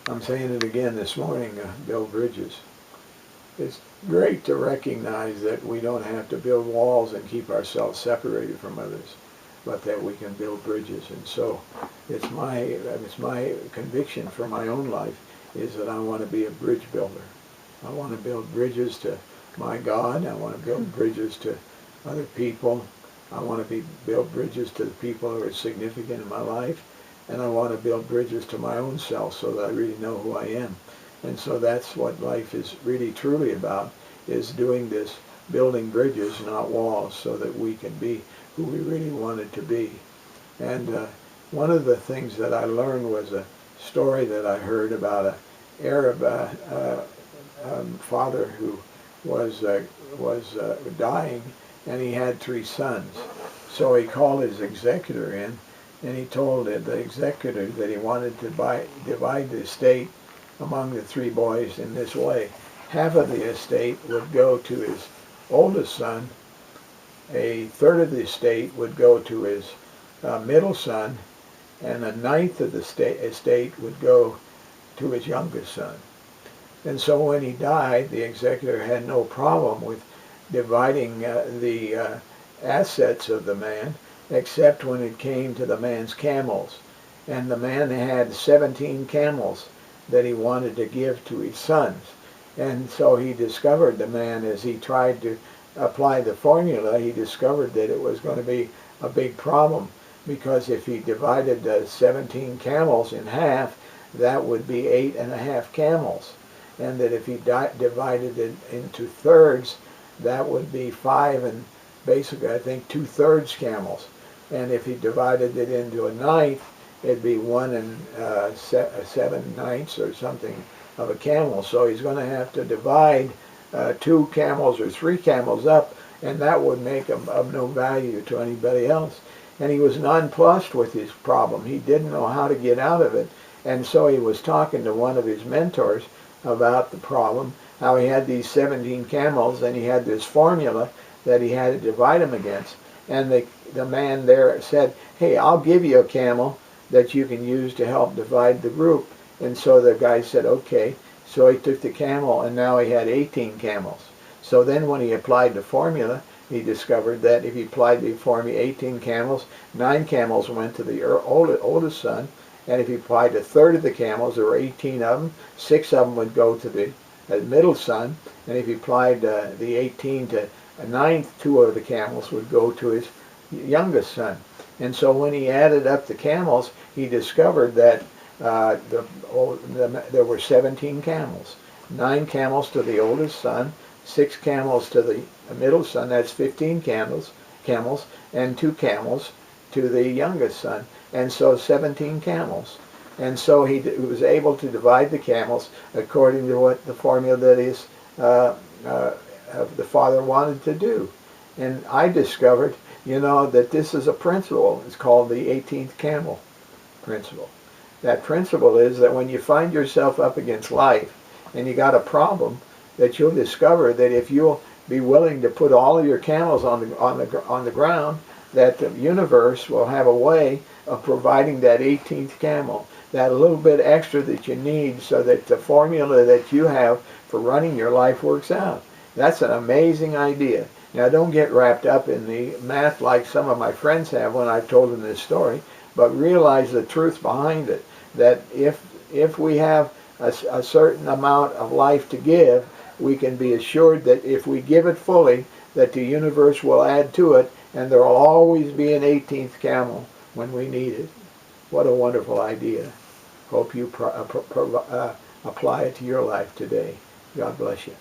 I'm saying it again this morning, build bridges. It's great to recognize that we don't have to build walls and keep ourselves separated from others, but that we can build bridges. And so it's my conviction for my own life is that I want to be a bridge builder. I want to build bridges to my God. I want to build bridges to other people. I want to build bridges to the people who are significant in my life. And I want to build bridges to my own self so that I really know who I am. And so that's what life is really truly about, is doing this, building bridges, not walls, so that we can be who we really wanted to be. And one of the things that I learned was a story that I heard about an Arab father who was dying, and he had 3 sons. So he called his executor in, and he told the executor that he wanted to divide the estate among the 3 boys in this way. Half of the estate would go to his oldest son, a third of the estate would go to his middle son, and a ninth of the estate would go to his youngest son. And so when he died, the executor had no problem with dividing the assets of the man, except when it came to the man's camels. And the man had 17 camels that he wanted to give to his sons. And so he discovered, the man, as he tried to apply the formula, he discovered that it was going to be a big problem, because if he divided the 17 camels in half, that would be 8.5 camels. And that if he divided it into thirds, that would be 5 and basically I think 2/3 camels. And if he divided it into a ninth, it'd be 1 and 7/9 or something of a camel. So he's going to have to divide 2 camels or 3 camels up, and that would make him of no value to anybody else. And he was nonplussed with his problem. He didn't know how to get out of it. And so he was talking to one of his mentors about the problem, how he had these 17 camels and he had this formula that he had to divide them against. And the man there said, "Hey, I'll give you a camel that you can use to help divide the group." And so the guy said, "Okay." So he took the camel, and now he had 18 camels. So then when he applied the formula, he discovered that if he applied the formula 18 camels, 9 camels went to the oldest son, and if he applied a third of the camels, there were 18 of them, 6 of them would go to the middle son, and if he applied the 18 to a ninth, 2 of the camels would go to his youngest son. And so when he added up the camels, he discovered that there were 17 camels. 9 camels to the oldest son, 6 camels to the middle son, that's 15 camels, and 2 camels to the youngest son, and so 17 camels. And so he was able to divide the camels according to what the formula that his the father wanted to do. And I discovered, that this is a principle. It's called the 18th camel principle. That principle is that when you find yourself up against life and you got a problem, that you'll discover that if you'll be willing to put all of your camels on the ground, that the universe will have a way of providing that 18th camel, that little bit extra that you need so that the formula that you have for running your life works out. That's an amazing idea. Now, don't get wrapped up in the math like some of my friends have when I've told them this story, but realize the truth behind it, that if we have a certain amount of life to give, we can be assured that if we give it fully, that the universe will add to it, and there will always be an 18th camel when we need it. What a wonderful idea. Hope you apply it to your life today. God bless you.